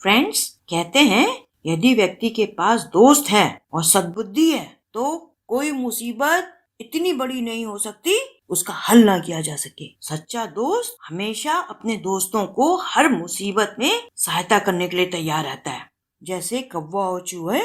Friends, कहते हैं यदि व्यक्ति के पास दोस्त है और सद्बुद्धि है तो कोई मुसीबत इतनी बड़ी नहीं हो सकती उसका हल ना किया जा सके। सच्चा दोस्त हमेशा अपने दोस्तों को हर मुसीबत में सहायता करने के लिए तैयार रहता है, जैसे कौवा और चूहे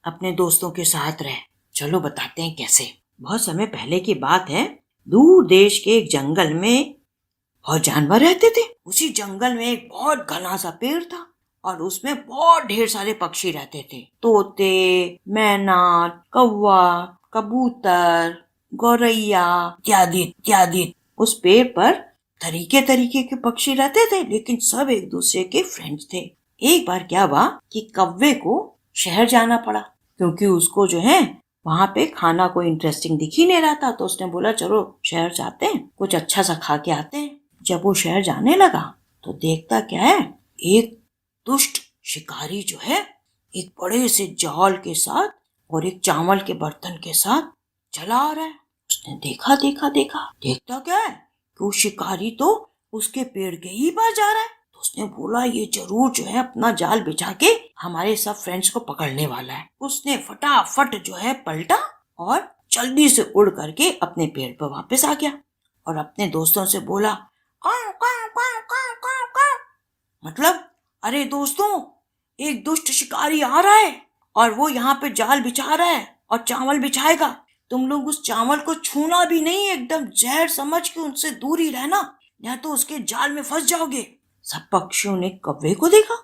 अपने दोस्तों के साथ रहे। चलो बताते हैं कैसे। बहुत समय पहले की बात है, दूर देश के एक जंगल में बहुत जानवर रहते थे। उसी जंगल में एक बहुत घना सा पेड़ था और उसमें बहुत ढेर सारे पक्षी रहते थे। तोते, मैना, कौवा, कबूतर, गौरैया इत्यादि इत्यादि। उस पेड़ पर तरीके तरीके के पक्षी रहते थे, लेकिन सब एक दूसरे के फ्रेंड्स थे। एक बार क्या हुआ कि कौवे को शहर जाना पड़ा, क्योंकि उसको जो है वहाँ पे खाना कोई इंटरेस्टिंग दिख ही नहीं रहा था। तो उसने बोला चलो शहर जाते हैं, कुछ अच्छा सा खा के आते हैं। जब वो शहर जाने लगा तो देखता क्या है, एक दुष्ट शिकारी जो है एक बड़े से जाल के साथ और एक चावल के बर्तन के साथ चला आ रहा है। उसने देखा देखा देखा, देखता क्या है कि वो शिकारी तो उसके पेड़ के ही पास जा रहा है। तो उसने बोला ये जरूर जो है अपना जाल बिछा के हमारे सब फ्रेंड्स को पकड़ने वाला है। उसने फटाफट जो है पलटा और जल्दी से उड़ करके अपने पेड़ पर वापस आ गया और अपने दोस्तों से बोला काऊ काऊ काऊ काऊ काऊ काऊ, मतलब अरे दोस्तों, एक दुष्ट शिकारी आ रहा है और वो यहाँ पे जाल बिछा रहा है और चावल बिछाएगा। तुम लोग उस चावल को छूना भी नहीं, एकदम जहर समझ के उनसे दूर ही रहना, या तो उसके जाल में फंस जाओगे। सब पक्षियों ने कौवे को देखा।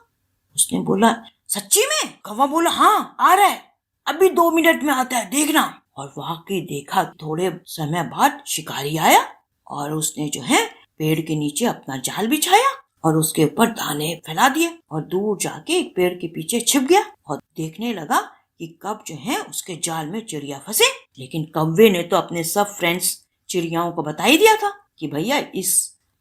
उसने बोला सच्ची में? कौवा बोला हाँ आ रहा है, अभी 2 मिनट में आता है, देखना। और वाकई देखा, थोड़े समय बाद शिकारी आया और उसने जो है पेड़ के नीचे अपना जाल बिछाया और उसके ऊपर दाने फैला दिए और दूर जाके एक पेड़ के पीछे छिप गया और देखने लगा कि कब जो है उसके जाल में चिड़िया फंसे। लेकिन कौवे ने तो अपने सब फ्रेंड्स चिड़ियाओं को बता ही दिया था कि भैया इस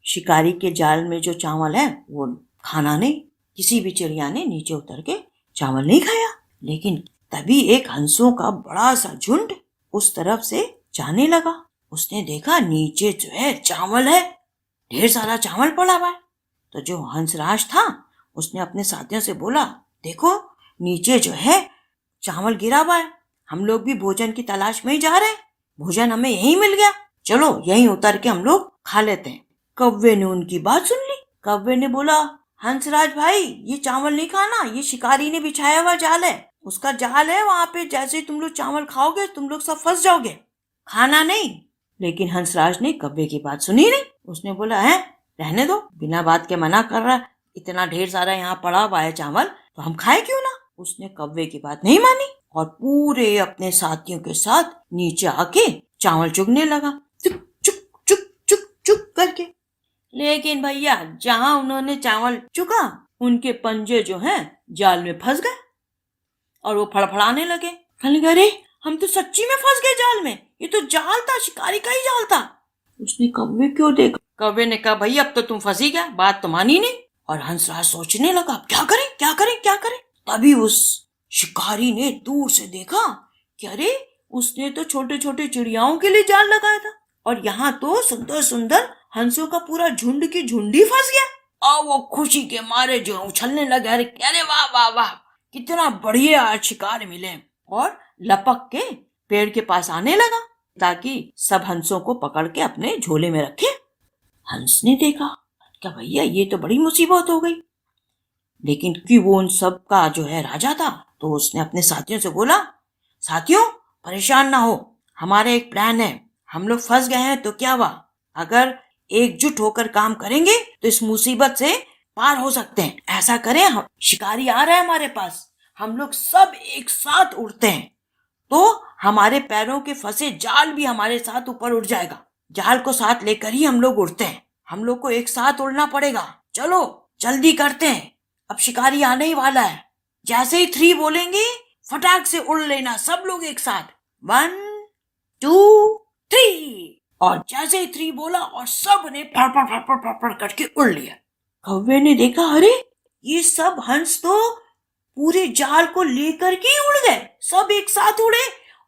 शिकारी के जाल में जो चावल है वो खाना नहीं। किसी भी चिड़िया ने नीचे उतर के चावल नहीं खाया। लेकिन तभी एक हंसों का बड़ा सा झुंड उस तरफ से जाने लगा। उसने देखा नीचे जो है चावल है, ढेर सारा चावल पड़ा हुआ है। तो जो हंसराज था उसने अपने साथियों से बोला देखो नीचे जो है चावल गिरा हुआ है, हम लोग भी भोजन की तलाश में ही जा रहे हैं, भोजन हमें यहीं मिल गया, चलो यहीं उतर के हम लोग खा लेते हैं। कौवे ने उनकी बात सुन ली। कौवे ने बोला हंसराज भाई ये चावल नहीं खाना, ये शिकारी ने बिछाया हुआ जाल है, उसका जाल है वहां पे, जैसे ही तुम लोग चावल खाओगे तुम लोग सब फंस जाओगे, खाना नहीं। लेकिन हंसराज ने कौवे की बात सुनी नहीं। उसने बोला है रहने दो, बिना बात के मना कर रहा है, इतना ढेर सारा यहाँ पड़ा हुआ है चावल तो हम खाए क्यों ना। उसने कौवे की बात नहीं मानी और पूरे अपने साथियों के साथ नीचे आके चावल चुगने लगा, चुक चुक चुक चुक चुक करके। लेकिन भैया जहाँ उन्होंने चावल चुका उनके पंजे जो हैं जाल में फंस गए और वो फड़फड़ाने लगे। कहने लगे अरे हम तो सच्ची में फंस गए जाल में, ये तो जाल था, शिकारी का ही जाल था। उसने कौवे क्यों देखा। कौवे ने कहा भैया अब तो तुम फंसी गया, बात तो मानी नहीं। और हंसराज सोचने लगा क्या करें क्या करें क्या करें। तभी उस शिकारी ने दूर से देखा कि अरे उसने तो छोटे छोटे चिड़ियाओं के लिए जाल लगाया था और यहाँ तो सुंदर सुंदर हंसों का पूरा झुंड की झुंडी फंस गया। और वो खुशी के मारे जो उछलने लगे, अरे वाह वाह वाह कितना बढ़िया आज शिकार मिले, और लपक के पेड़ के पास आने लगा ताकि सब हंसों को पकड़ के अपने झोले में रखे। हंस ने देखा क्या भैया ये तो बड़ी मुसीबत हो गई। लेकिन क्योंकि वो उन सब का जो है राजा था तो उसने अपने साथियों से बोला साथियों परेशान ना हो, हमारा एक प्लान है, हम लोग फंस गए हैं तो क्या हुआ, अगर एकजुट होकर काम करेंगे तो इस मुसीबत से पार हो सकते हैं। ऐसा करें, हम शिकारी आ रहा है हमारे पास, हम लोग सब एक साथ उड़ते हैं तो हमारे पैरों के फंसे जाल भी हमारे साथ ऊपर उड़ जाएगा, जाल को साथ लेकर ही हम लोग उड़ते हैं, हम लोग को एक साथ उड़ना पड़ेगा, चलो जल्दी करते हैं, अब शिकारी आने ही वाला है। जैसे ही 3 बोलेंगे फटाक से उड़ लेना सब लोग एक साथ, 1 2 3। और जैसे ही 3 बोला और सब ने फड़फड़ फड़फड़ फड़फड़ करके उड़ लिया। कौवे ने देखा अरे ये सब हंस तो पूरे जाल को लेकर के उड़ गए, सब एक साथ उड़े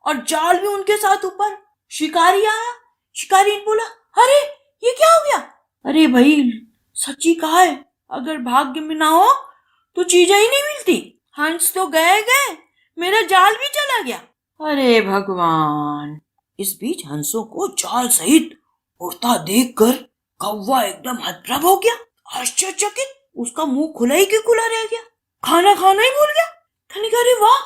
और जाल भी उनके साथ ऊपर। शिकारी आया, शिकारी ने बोला अरे ये क्या हो गया। अरे भाई सच्ची कहा है, अगर भाग्य में ना हो तो चीजें ही नहीं मिलती। हंस तो गए गए, मेरा जाल भी चला गया। अरे भगवान! इस बीच हंसों को जाल सहित उड़ता देखकर कौवा एकदम हतप्रभ हो गया, आश्चर्यचकित। उसका मुंह खुला ही क्यों खुला रह गया, खाना खाना ही भूल गया। कहने लगा, अरे वाह,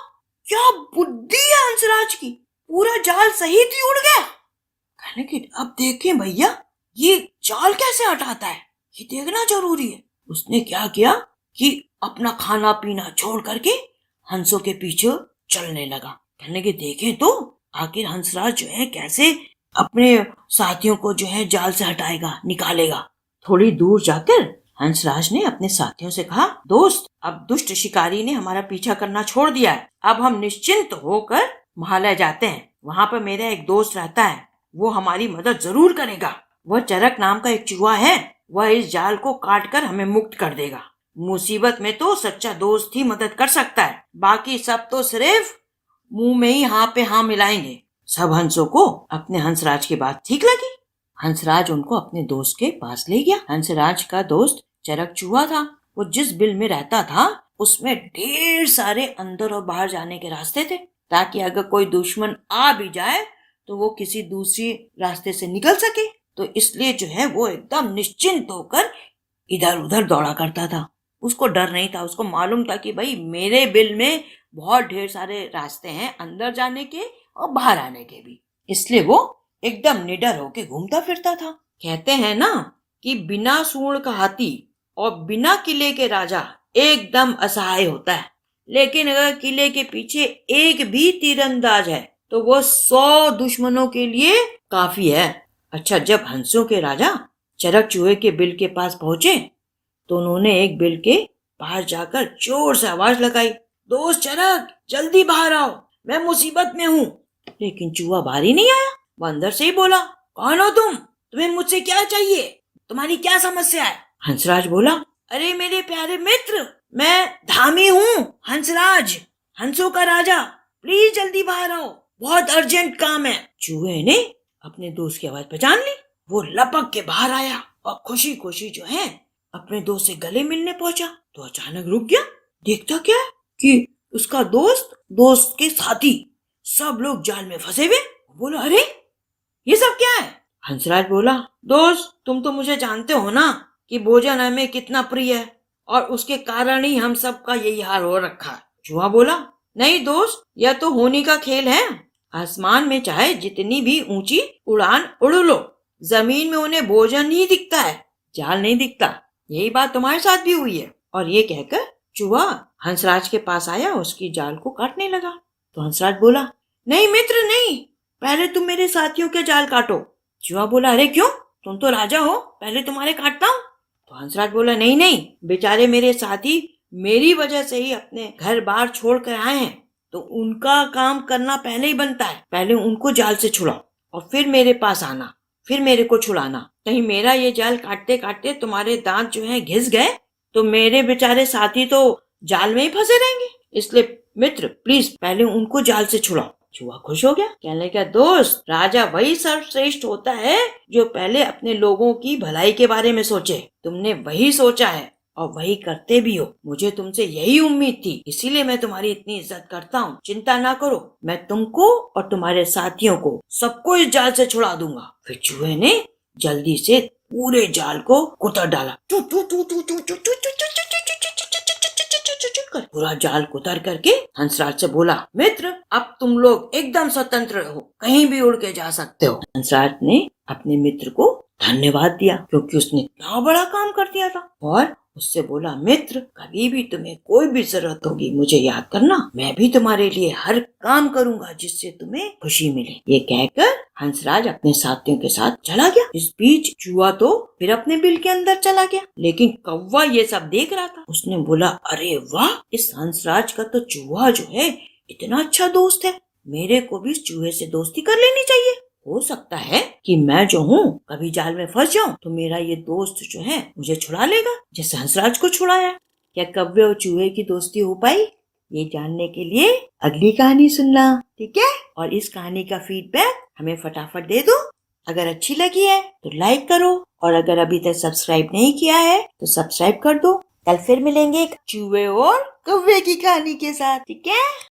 क्या बुद्धि है हंसराज की, पूरा जाल सहित ही उड़ गया। कहने की अब देखें भैया, ये जाल कैसे हटाता है, ये देखना जरूरी है। उसने क्या किया कि अपना खाना पीना छोड़ करके हंसों के पीछे चलने लगा। कहने के देखें तो आखिर हंसराज जो है कैसे अपने साथियों को जो है जाल से हटाएगा, निकालेगा। थोड़ी दूर जाकर हंसराज ने अपने साथियों से कहा, दोस्त, अब दुष्ट शिकारी ने हमारा पीछा करना छोड़ दिया है। अब हम निश्चिंत होकर महालय जाते हैं। वहाँ पर मेरा एक दोस्त रहता है, वो हमारी मदद जरूर करेगा। वह चरक नाम का एक चूहा है, वह इस जाल को काट कर हमें मुक्त कर देगा। मुसीबत में तो सच्चा दोस्त ही मदद कर सकता है, बाकी सब तो सिर्फ मुंह में ही हाँ पे हाँ मिलाएंगे। सब हंसों को अपने हंसराज की बात ठीक लगी। हंसराज उनको अपने दोस्त के पास ले गया। हंसराज का दोस्त चरक चूहा था। वो जिस बिल में रहता था उसमें ढेर सारे अंदर और बाहर जाने के रास्ते थे, ताकि अगर कोई दुश्मन आ भी जाए तो वो किसी दूसरी रास्ते से निकल सके। तो इसलिए जो है वो एकदम निश्चिंत होकर इधर उधर दौड़ा करता था। उसको डर नहीं था, उसको मालूम था कि भाई मेरे बिल में बहुत ढेर सारे रास्ते हैं, अंदर जाने के और बाहर आने के भी। इसलिए वो एकदम निडर होके घूमता फिरता था। कहते हैं ना कि बिना सूंड का हाथी और बिना किले के राजा एकदम असहाय होता है, लेकिन अगर किले के पीछे एक भी तीरंदाज है तो वो 100 दुश्मनों के लिए काफी है। अच्छा, जब हंसों के राजा चरक चूहे के बिल के पास पहुंचे तो उन्होंने एक बिल के बाहर जाकर जोर से आवाज लगाई, दोस्त चरक, जल्दी बाहर आओ, मैं मुसीबत में हूँ। लेकिन चूहा बाहर ही नहीं आया। वो अंदर से ही बोला, कौन हो तुम, तुम्हें मुझसे क्या चाहिए, तुम्हारी क्या समस्या है। हंसराज बोला, अरे मेरे प्यारे मित्र, मैं धामी हूँ, हंसराज, हंसों का राजा, प्लीज जल्दी बाहर आओ, बहुत अर्जेंट काम है। चूहे ने अपने दोस्त की आवाज पहचान ली। वो लपक के बाहर आया और खुशी खुशी जो है अपने दोस्त से गले मिलने पहुंचा। तो अचानक रुक गया। देखता क्या है कि उसका दोस्त के साथी सब लोग जाल में फंसे हुए। बोला, अरे ये सब क्या है। हंसराज बोला, दोस्त, तुम तो मुझे जानते हो ना कि भोजन हमें कितना प्रिय है और उसके कारण ही हम सब का यही हाल हो रखा है। चूहा बोला, नहीं दोस्त, यह तो होनी का खेल है। आसमान में चाहे जितनी भी ऊंची उड़ान उड़ लो, जमीन में उन्हें भोजन ही दिखता है, जाल नहीं दिखता। यही बात तुम्हारे साथ भी हुई है। और ये कहकर चूहा हंसराज के पास आया, उसकी जाल को काटने लगा। तो हंसराज बोला, नहीं मित्र नहीं, पहले तुम मेरे साथियों के जाल काटो। चूहा बोला, अरे क्यों, तुम तो राजा हो, पहले तुम्हारे काटता हूँ। तो हंसराज बोला, नहीं नहीं, बेचारे मेरे साथी मेरी वजह से ही अपने घर बार छोड़ कर आए हैं, तो उनका काम करना पहले ही बनता है। पहले उनको जाल से छुड़ाओ और फिर मेरे पास आना, फिर मेरे को छुड़ाना। कहीं मेरा ये जाल काटते काटते तुम्हारे दांत जो है घिस गए तो मेरे बेचारे साथी तो जाल में ही फंसे रहेंगे। इसलिए मित्र, प्लीज पहले उनको जाल से छुड़ाओ। चूहा खुश हो गया, कहने लगा, दोस्त, राजा वही सर्वश्रेष्ठ होता है जो पहले अपने लोगों की भलाई के बारे में सोचे। तुमने वही सोचा है और वही करते भी हो। मुझे तुमसे यही उम्मीद थी, इसीलिए मैं तुम्हारी इतनी इज्जत करता हूँ। चिंता ना करो, मैं तुमको और तुम्हारे साथियों को सबको इस जाल से छुड़ा दूंगा। फिर चूहे ने जल्दी से पूरे जाल को कुतर डाला। पूरा जाल कुतर करके हंसराज से बोला, मित्र, अब तुम लोग एकदम स्वतंत्र हो, कहीं भी उड़ के जा सकते हो। हंसराज ने अपने मित्र को धन्यवाद दिया क्योंकि उसने इतना बड़ा काम कर दिया था, और उससे बोला, मित्र, कभी भी तुम्हें कोई भी जरूरत होगी मुझे याद करना, मैं भी तुम्हारे लिए हर काम करूंगा जिससे तुम्हें खुशी मिले। ये कहकर हंसराज अपने साथियों के साथ चला गया। इस बीच चूहा तो फिर अपने बिल के अंदर चला गया, लेकिन कौवा ये सब देख रहा था। उसने बोला, अरे वाह, इस हंसराज का तो चूहा जो है इतना अच्छा दोस्त है, मेरे को भी चूहे से दोस्ती कर लेनी चाहिए। हो सकता है कि मैं जो हूँ कभी जाल में फंस जाऊँ तो मेरा ये दोस्त जो है मुझे छुड़ा लेगा, जैसे हंसराज को छुड़ाया। क्या कौवे और चूहे की दोस्ती हो पाई? ये जानने के लिए अगली कहानी सुनना, ठीक है? और इस कहानी का फीडबैक हमें फटाफट दे दो। अगर अच्छी लगी है तो लाइक करो, और अगर अभी तक सब्सक्राइब नहीं किया है तो सब्सक्राइब कर दो, कल फिर मिलेंगे एक चूहे और कौवे की कहानी के साथ, ठीक है।